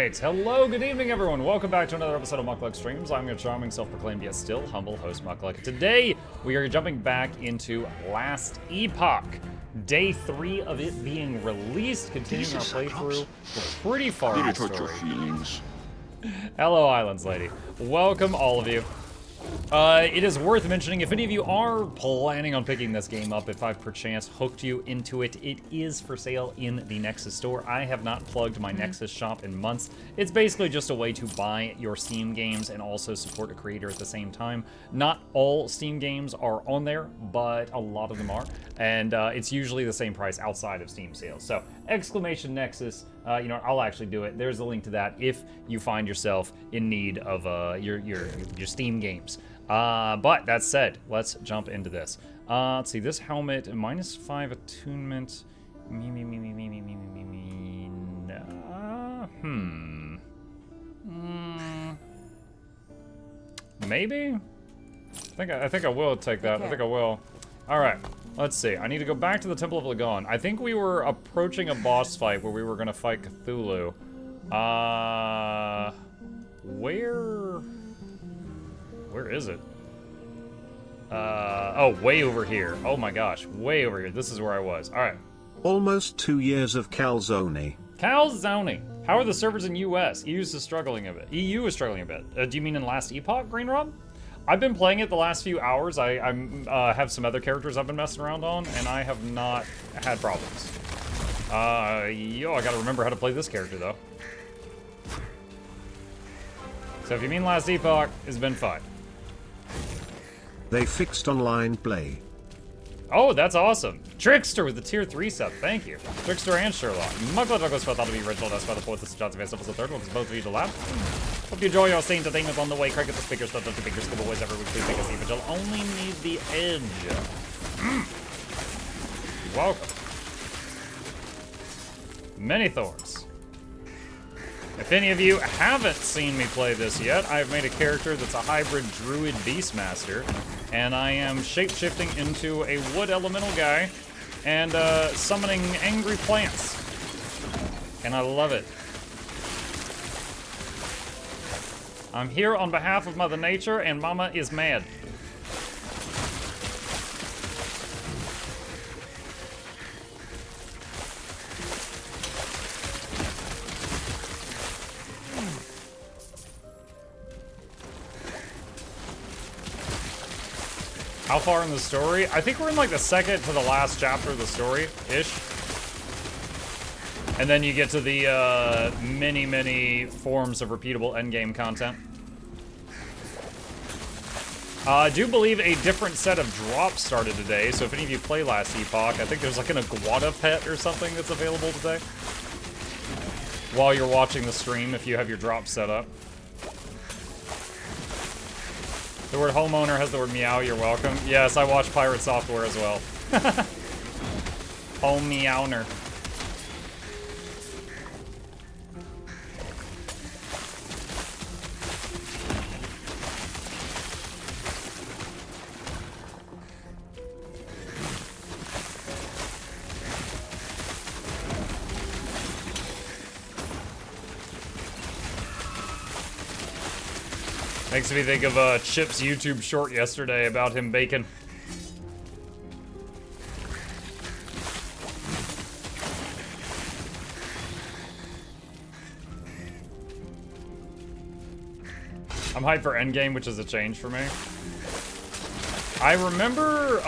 Alright, hello, good evening everyone. Welcome back to another episode of Mukluk Streams. I'm your charming, self-proclaimed, yet still humble host, Mukluk. Today, we are jumping back into Last Epoch. Day 3 of it being released, continuing our playthrough. We're pretty far in the story. Hello, Islands Lady. Welcome, all of you. It is worth mentioning, if any of you are planning on picking this game up, if I've perchance hooked you into it, it is for sale in the Nexus store. I have not plugged my Nexus shop in months. It's basically just a way to buy your Steam games and also support a creator at the same time. Not all Steam games are on there, but a lot of them are, and it's usually the same price outside of Steam sales. So, exclamation Nexus, you know, I'll actually do it. There's a link to that if you find yourself in need of your Steam games. But that said, let's jump into this. Let's see, this helmet, -5 attunement. Maybe? I think I will take that. I think I will. Alright, let's see. I need to go back to the Temple of Lagon. I think we were approaching a boss fight where we were gonna fight Cthulhu. Where is it? Oh, way over here. Oh my gosh, way over here. This is where I was. Alright. Almost 2 years of calzone. Calzone. How are the servers in US? EU is struggling a bit. EU is struggling a bit. Do you mean in Last Epoch, Green Rob? I've been playing it the last few hours. I have some other characters I've been messing around on, and I have not had problems. I gotta remember how to play this character, though. So if you mean Last Epoch, it's been fun. They fixed online play. Oh, that's awesome. Trickster with the tier 3 sub, thank you. Trickster and Sherlock. Mukluk goes for thought to be original, that's by the fourth, this is Johnson Vance, the third one, because both of you to laugh. Hope you enjoy your scene entertainment on the way. Crank at the speakers, stuff up the bigger scuba boys every week, please take a seat, but you'll only need the edge. Welcome. Many Thorns. If any of you haven't seen me play this yet, I've made a character that's a hybrid Druid Beastmaster, and I am shape-shifting into a wood elemental guy and summoning angry plants. And I love it. I'm here on behalf of Mother Nature, and Mama is mad. How far in the story? I think we're in like the second to the last chapter of the story-ish. And then you get to the many forms of repeatable endgame content. I do believe a different set of drops started today, so if any of you play Last Epoch, I think there's like an iguana pet or something that's available today. While you're watching the stream, if you have your drops set up. The word homeowner has the word meow, you're welcome. Yes, I watch Pirate Software as well. Home meowner. Makes me think of Chip's YouTube short yesterday about him baking. I'm hyped for Endgame, which is a change for me. I remember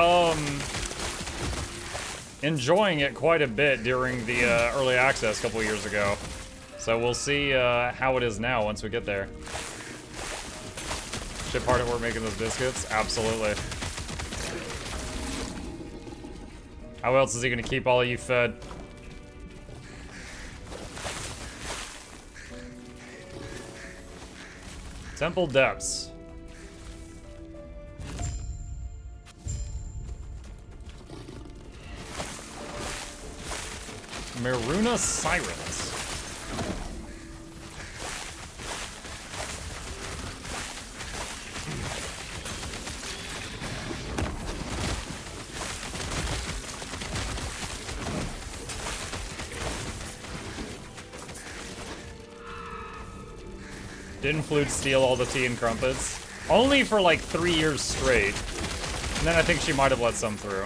enjoying it quite a bit during the early access a couple years ago. So we'll see how it is now once we get there. Chip hard at work making those biscuits? Absolutely. How else is he gonna keep all of you fed? Temple Depths. Maruna Sirens. Didn't Flute steal all the tea and crumpets? Only for like 3 years straight. And then I think she might have let some through.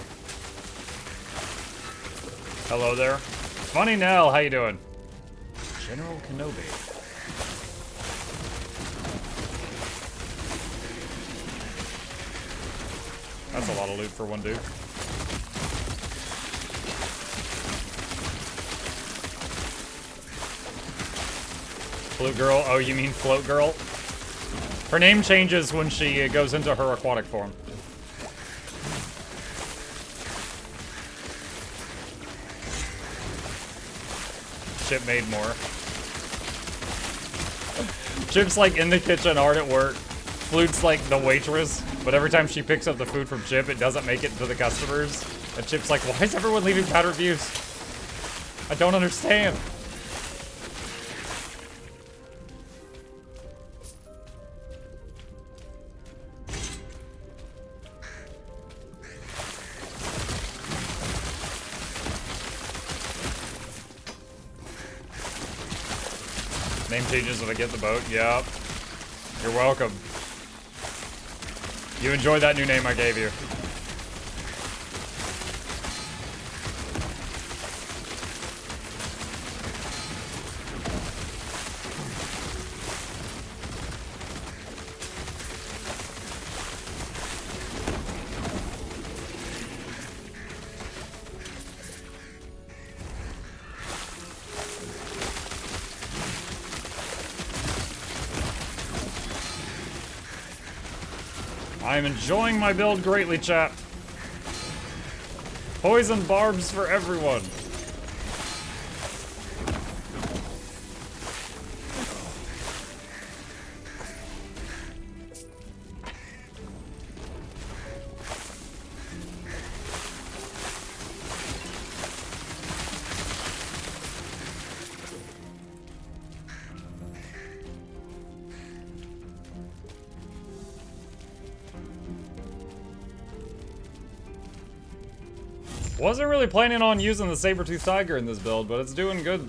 Hello there. Funny Nell, how you doing? General Kenobi. That's a lot of loot for one dude. Float girl? Oh, you mean float girl? Her name changes when she goes into her aquatic form. Chip made more. Chip's like in the kitchen, hard at work. Flute's like the waitress, but every time she picks up the food from Chip, it doesn't make it to the customers. And Chip's like, why is everyone leaving bad reviews? I don't understand. Name changes if I get the boat. Yep. You're welcome. You enjoyed that new name I gave you. I'm enjoying my build greatly, chat. Poison barbs for everyone. Wasn't really planning on using the saber-toothed tiger in this build, but it's doing good.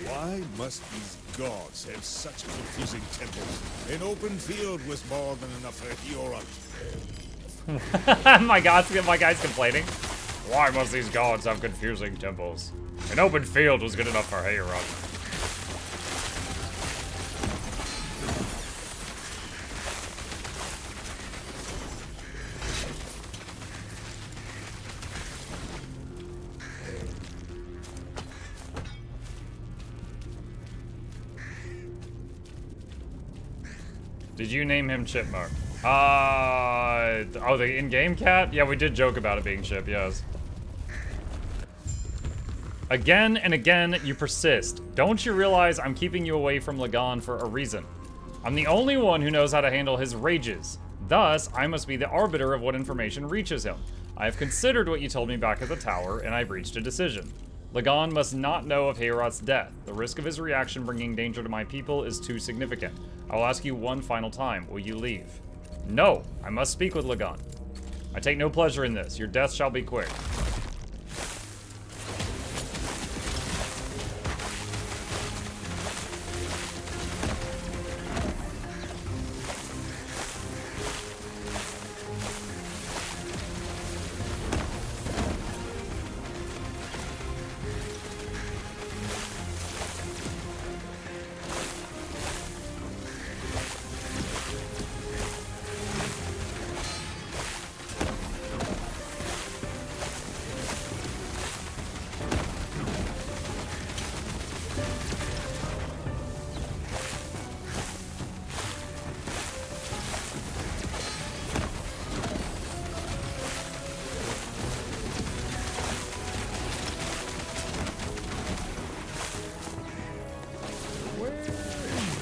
Why must these gods have such confusing temples? An open field was more than enough for Hioron. my guy's complaining. Why must these gods have confusing temples? An open field was good enough for Hioron. Did you name him Chipmunk? Oh, the in-game cat? Yeah, we did joke about it being Chip, yes. Again and again, you persist. Don't you realize I'm keeping you away from Lagan for a reason? I'm the only one who knows how to handle his rages. Thus, I must be the arbiter of what information reaches him. I have considered what you told me back at the tower, and I've reached a decision. Lagan must not know of Heorot's death. The risk of his reaction bringing danger to my people is too significant. I will ask you one final time. Will you leave? No, I must speak with Lagan. I take no pleasure in this. Your death shall be quick.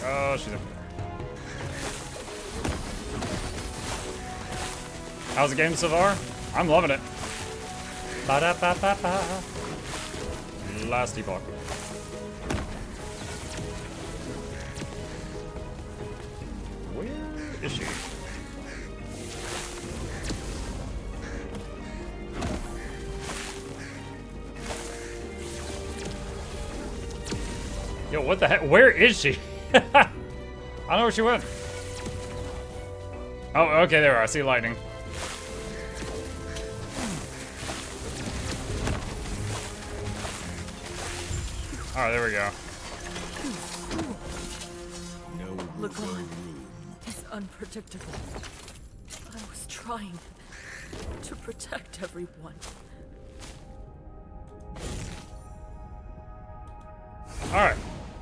Oh, she's up there. How's the game so far? I'm loving it. Ba-da-ba-ba-ba. Last Epoch. Where is she? Yo, what the heck? Where is she? I don't know where she went. Oh, okay, there. I see lightning. All right, there we go. Mukluk is unpredictable. I was trying to protect everyone. All right,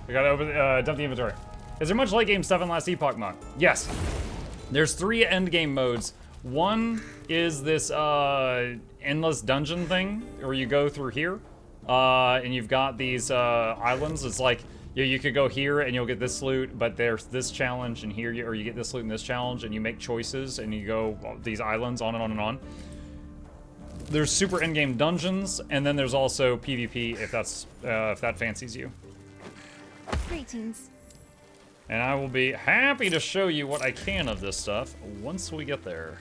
we gotta open, dump the inventory. Is there much late game stuff in last Epoch mod? Yes. There's 3 end game modes. One is this endless dungeon thing, where you go through here, and you've got these islands. It's like you could go here and you'll get this loot, but there's this challenge, and here or you get this loot and this challenge, and you make choices and you go these islands on and on and on. There's super end game dungeons, and then there's also PvP if that fancies you. Greetings. And I will be happy to show you what I can of this stuff once we get there.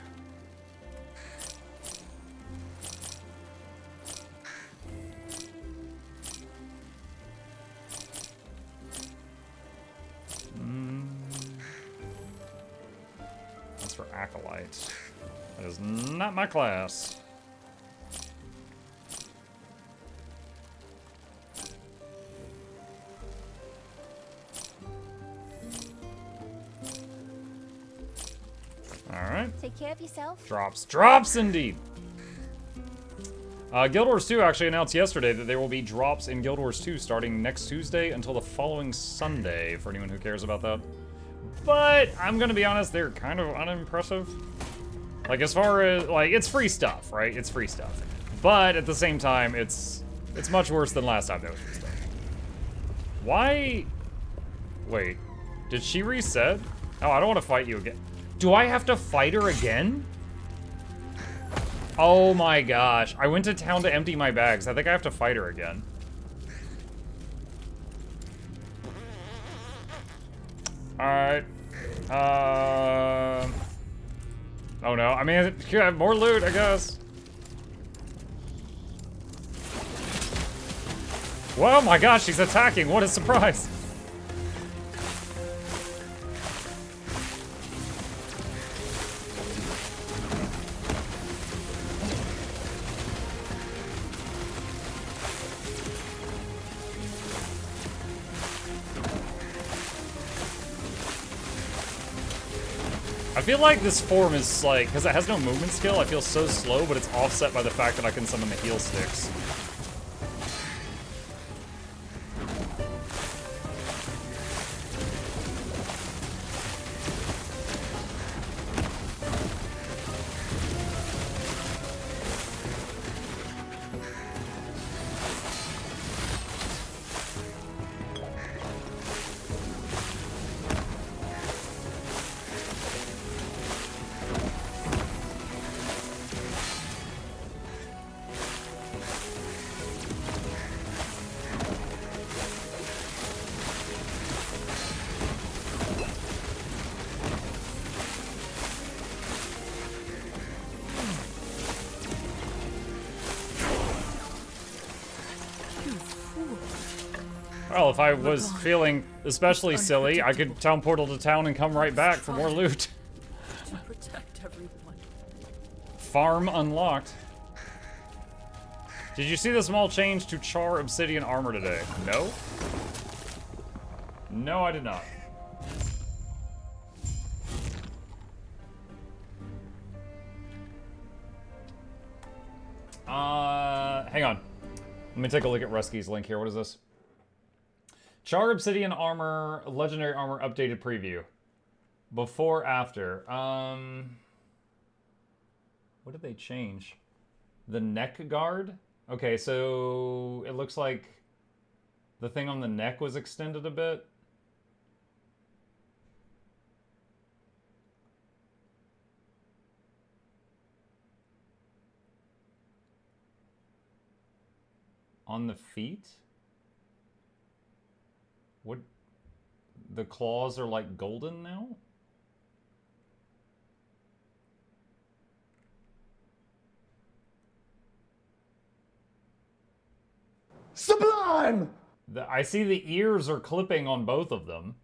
That's for Acolyte. That is not my class. Alright. Take care of yourself. Drops. Drops indeed! Guild Wars 2 actually announced yesterday that there will be drops in Guild Wars 2 starting next Tuesday until the following Sunday, for anyone who cares about that. But, I'm gonna be honest, they're kind of unimpressive. Like, as far as, like, it's free stuff, right? It's free stuff. But, at the same time, it's much worse than last time there was free stuff. Why? Wait. Did she reset? Oh, I don't want to fight you again. Do I have to fight her again? Oh my gosh. I went to town to empty my bags. I think I have to fight her again. Alright. Oh no. I mean, yeah, more loot, I guess. Whoa, my gosh, she's attacking. What a surprise. I feel like this form is like, because it has no movement skill, I feel so slow, but it's offset by the fact that I can summon the heal sticks. Well, if I was feeling especially silly, I could town portal to town and come right back for more loot. To protect everyone. Farm unlocked. Did you see the small change to Char Obsidian armor today? No? No, I did not. Hang on. Let me take a look at Rusky's link here. What is this? Char Obsidian armor, legendary armor updated preview. Before, after. What did they change? The neck guard? Okay, so it looks like the thing on the neck was extended a bit. On the feet? What? The claws are like golden now? Sublime! I see the ears are clipping on both of them.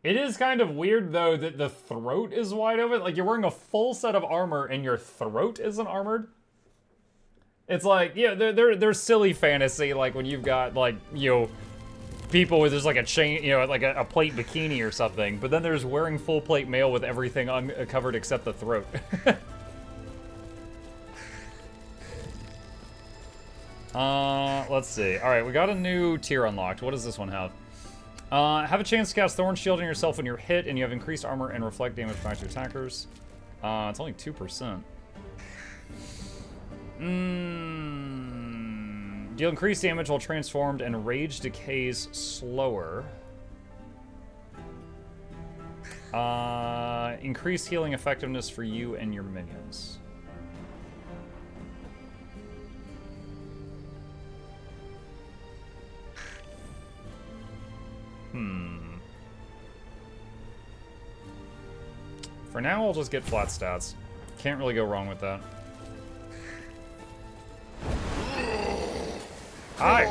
It is kind of weird, though, that the throat is wide open. Like, you're wearing a full set of armor and your throat isn't armored. It's like, yeah, there's silly fantasy, like when you've got, like, you know, people with just like a chain, you know, like a plate bikini or something. But then there's wearing full plate mail with everything uncovered except the throat. Let's see. All right, we got a new tier unlocked. What does this one have? Have a chance to cast Thorn Shield on yourself when you're hit, and you have increased armor and reflect damage back to attackers. It's only 2%. Deal increased damage while transformed, and rage decays slower. Increased healing effectiveness for you and your minions. For now, I'll just get flat stats. Can't really go wrong with that. Hi!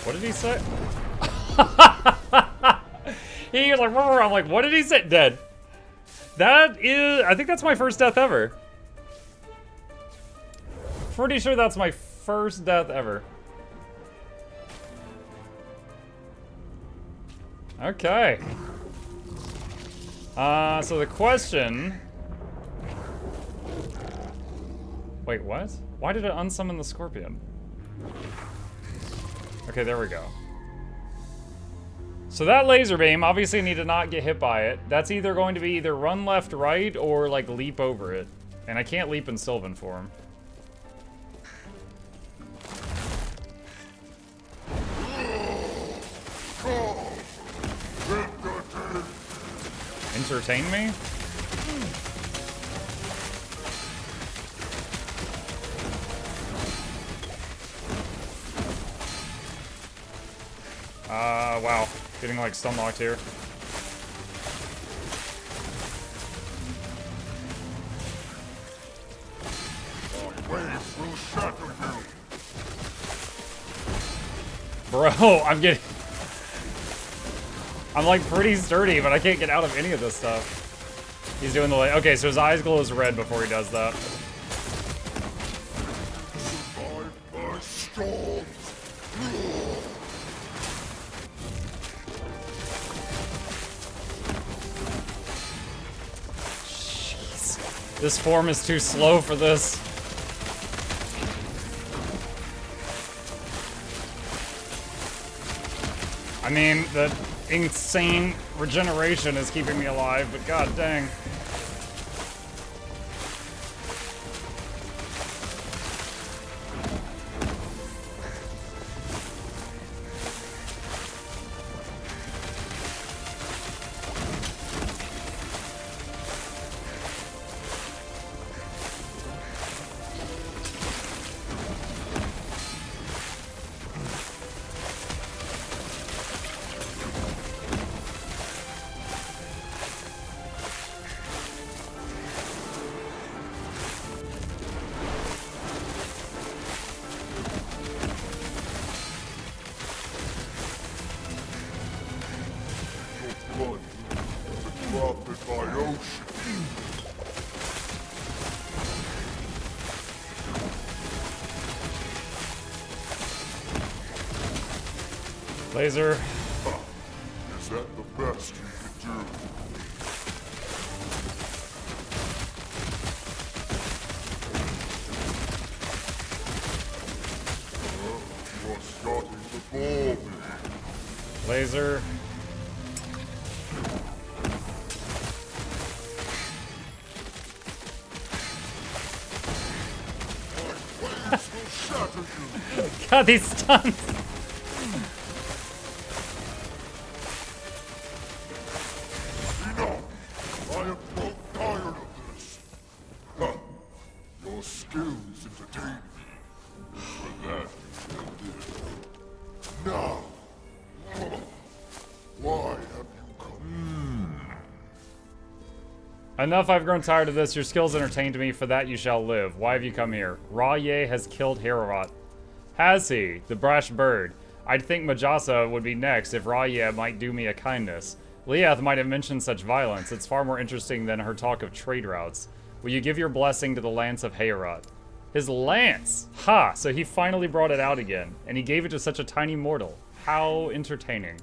What did he say? He was like, I'm like, what did he say? Dead. That is, I think that's my first death ever. Pretty sure that's my first death ever. Okay. So the question... Wait, what? Why did it unsummon the scorpion? Okay, there we go. So that laser beam, obviously I need to not get hit by it. That's either going to be either run left, right, or like leap over it. And I can't leap in Sylvan form. Entertain me? Wow. Getting, like, stun locked here. Bro, I'm getting... I'm, like, pretty sturdy, but I can't get out of any of this stuff. He's doing the... Okay, so his eyes glows red before he does that. This form is too slow for this. I mean, the insane regeneration is keeping me alive, but god dang. Laser. Is that the best you could do? You are starting to bore me. Laser. My blades will shatter you. God, these stuns. Enough, I've grown tired of this. Your skills entertained me. For that you shall live. Why have you come here? Ra Ye has killed Harrowat. Has he? The brash bird. I'd think Majasa would be next if Raya might do me a kindness. Leath might have mentioned such violence. It's far more interesting than her talk of trade routes. Will you give your blessing to the lance of Heorot? His lance! Ha! So he finally brought it out again, and he gave it to such a tiny mortal. How entertaining.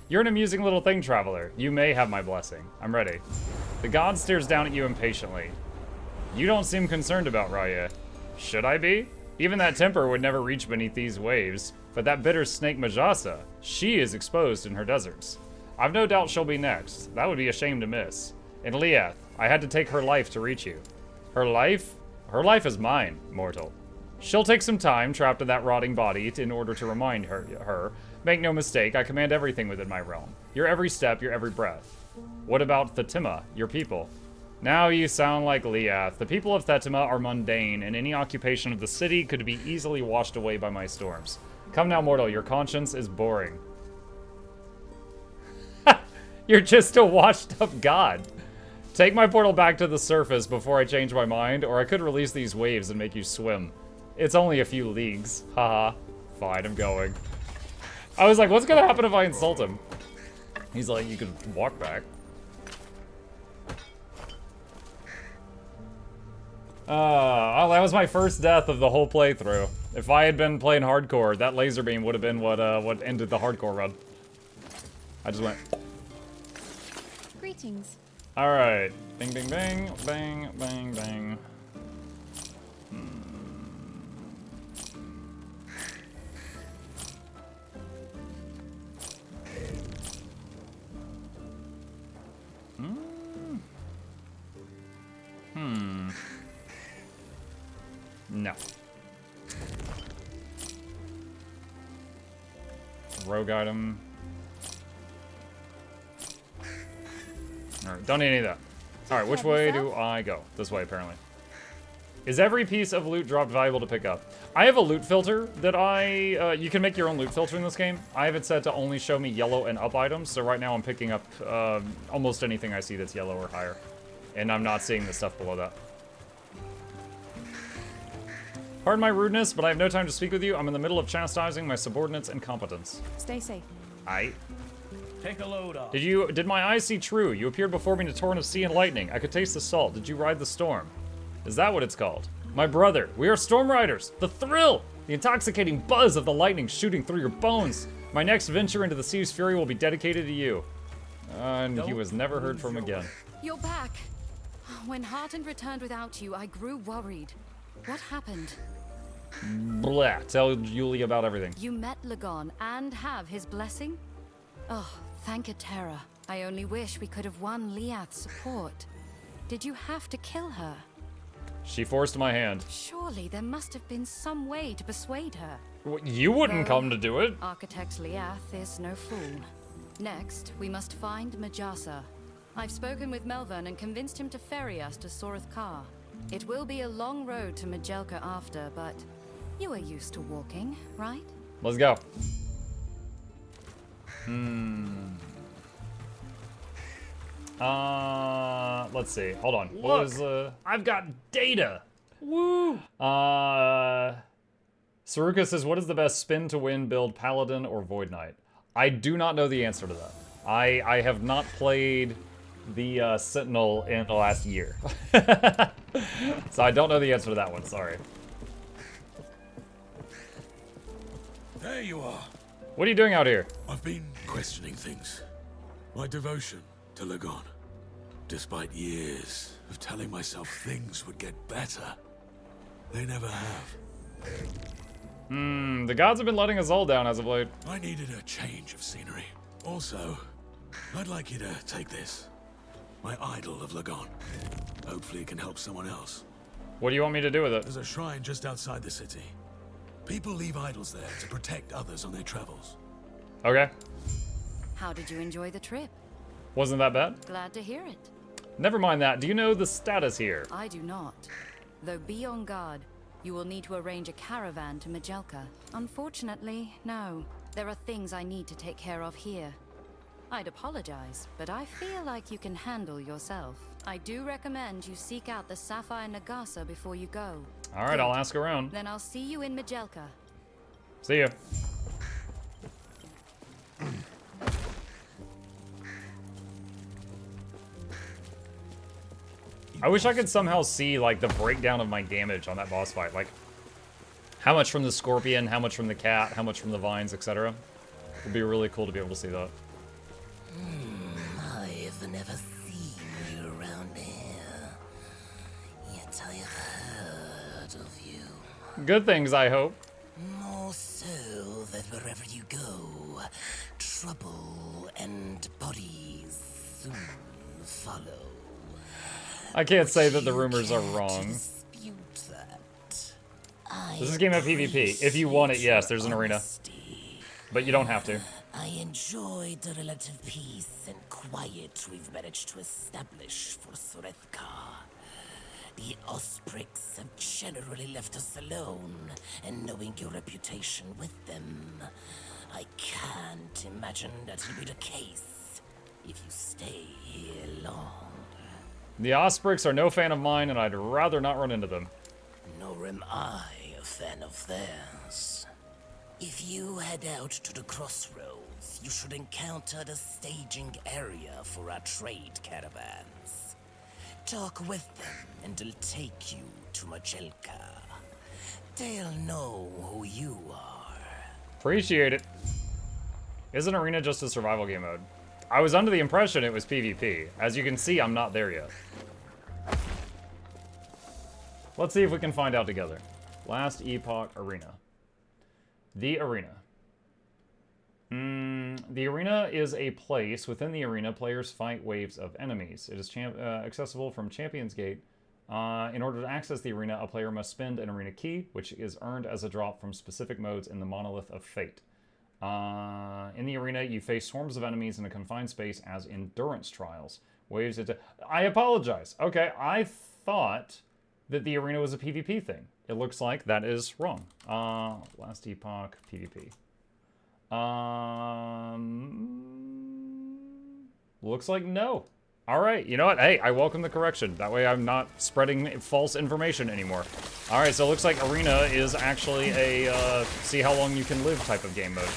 You're an amusing little thing, traveler. You may have my blessing. I'm ready. The god stares down at you impatiently. You don't seem concerned about Raya. Should I be? Even that temper would never reach beneath these waves, but that bitter snake Majasa, she is exposed in her deserts. I've no doubt she'll be next. That would be a shame to miss. And Leath, I had to take her life to reach you. Her life? Her life is mine, mortal. She'll take some time trapped in that rotting body in order to remind her. Make no mistake, I command everything within my realm. Your every step, your every breath. What about Thetima, your people? Now you sound like Leath. The people of Thetima are mundane, and any occupation of the city could be easily washed away by my storms. Come now, mortal, your conscience is boring. You're just a washed-up god. Take my portal back to the surface before I change my mind, or I could release these waves and make you swim. It's only a few leagues. Haha. Fine, I'm going. I was like, what's gonna happen if I insult him? He's like, you could walk back. Oh, that was my first death of the whole playthrough. If I had been playing hardcore, that laser beam would have been what ended the hardcore run. I just went. Greetings. All right, bing, bing, bang, bang, bang, bang. No. Rogue item. Alright, don't need any of that. Alright, which way do I go? This way, apparently. Is every piece of loot dropped valuable to pick up? I have a loot filter that you can make your own loot filter in this game. I have it set to only show me yellow and up items, so right now I'm picking up almost anything I see that's yellow or higher. And I'm not seeing the stuff below that. Pardon my rudeness, but I have no time to speak with you. I'm in the middle of chastising my subordinates' incompetence. Stay safe. Take a load off. Did my eyes see true? You appeared before me in a torrent of sea and lightning. I could taste the salt. Did you ride the storm? Is that what it's called? My brother, we are storm riders. The thrill! The intoxicating buzz of the lightning shooting through your bones. My next venture into the sea's fury will be dedicated to you. And he was never heard from again. You're back. When Heartland returned without you, I grew worried. What happened? Blah. Tell Yuli about everything. You met Lagon and have his blessing? Oh, thank Atera. I only wish we could have won Leath's support. Did you have to kill her? She forced my hand. Surely there must have been some way to persuade her. You wouldn't come to do it. Architect Leath is no fool. Next, we must find Majasa. I've spoken with Melvern and convinced him to ferry us to Soreth Kar. It will be a long road to Majelka after, but you are used to walking, right? Let's go. Let's see. Hold on. What was I've got data. Woo. Saruka says, what is the best spin to win build, Paladin or Void Knight? I do not know the answer to that. I have not played the Sentinel in the last year. So I don't know the answer to that one, sorry. There you are. What are you doing out here? I've been questioning things. My devotion to Lagon. Despite years of telling myself things would get better, they never have. The gods have been letting us all down as of late. I needed a change of scenery. Also, I'd like you to take this. My idol of Lagon. Hopefully it can help someone else. What do you want me to do with it? There's a shrine just outside the city. People leave idols there to protect others on their travels. Okay. How did you enjoy the trip? Wasn't that bad? Glad to hear it. Never mind that. Do you know the status here? I do not. Though be on guard. You will need to arrange a caravan to Majelka. Unfortunately, no. There are things I need to take care of here. I'd apologize, but I feel like you can handle yourself. I do recommend you seek out the Sapphire Nagasa before you go. All right, I'll ask around. Then I'll see you in Majelka. See ya. I wish I could somehow see, like, the breakdown of my damage on that boss fight. Like, how much from the scorpion, how much from the cat, how much from the vines, etc. It'd be really cool to be able to see that. I've never seen you around here, yet I have heard of you. Good things, I hope. More so that wherever you go, trouble and bodies soon follow. I can't say that the rumors are wrong. This is a game of PvP. If you want it, yes, there's an arena. But you don't have to. I enjoyed the relative peace and quiet we've managed to establish for Sorethka. The Osprix have generally left us alone, and knowing your reputation with them, I can't imagine that will be the case if you stay here long. The Osprix are no fan of mine, and I'd rather not run into them. Nor am I a fan of theirs. If you head out to the crossroads, you should encounter the staging area for our trade caravans. Talk with them, and they'll take you to Majelka. They'll know who you are. Appreciate it. Isn't Arena just a survival game mode? I was under the impression it was PvP. As you can see, I'm not there yet. Let's see if we can find out together. Last Epoch Arena. The Arena. The arena is a place. Within the arena, players fight waves of enemies. It is accessible from Champion's Gate. In order to access the arena, a player must spend an arena key, which is earned as a drop from specific modes in the Monolith of Fate. In the arena, you face swarms of enemies in a confined space as endurance trials. Waves into... I apologize. Okay, I thought that the arena was a PvP thing. It looks like that is wrong. Last Epoch, PvP. Looks like no. All right, you know what? Hey, I welcome the correction. That way I'm not spreading false information anymore. All right, so it looks like Arena is actually a see how long you can live type of game mode.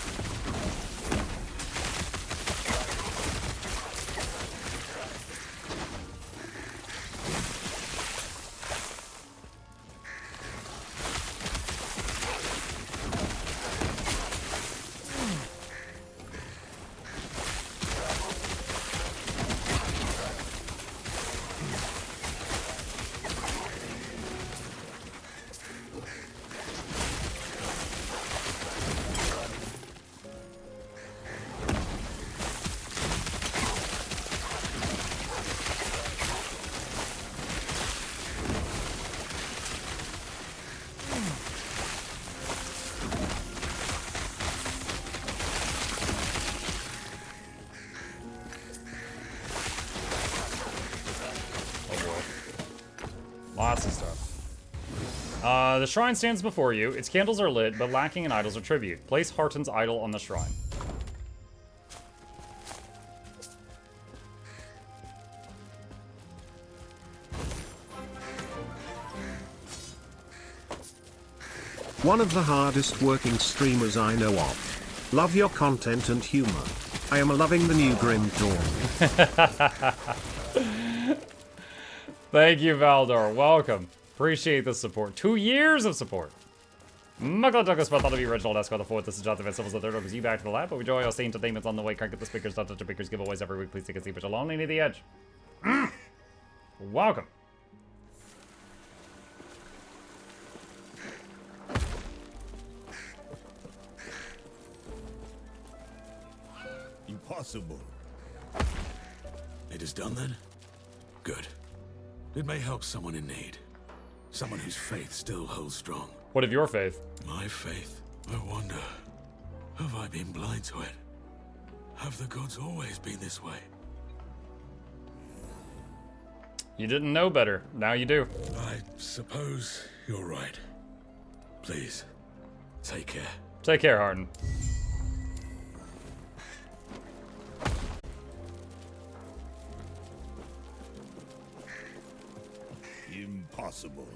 Lots of stuff. The shrine stands before you. Its candles are lit, but lacking in idols or tribute. Place Harton's idol on the shrine. One of the hardest working streamers I know of. Love your content and humor. I am loving the new Grim Dawn. Thank you, Valdor. Welcome. Appreciate the support. 2 years of support. Mukluk took us both out of the original Escort the 4th. This is Jonathan Van Sylvans the 3rd. Because you back to the lab, but we enjoy our stay entertainments on the way. Can't get the speakers, don't touch the speakers, giveaways every week. Please take a seat, but you're lonely near the edge. Welcome. Impossible. It is done then? Good. It may help someone in need. Someone whose faith still holds strong. What of your faith? My faith? I wonder. Have I been blind to it? Have the gods always been this way? You didn't know better. Now you do. I suppose you're right. Please, take care. Take care, Harden. Impossible.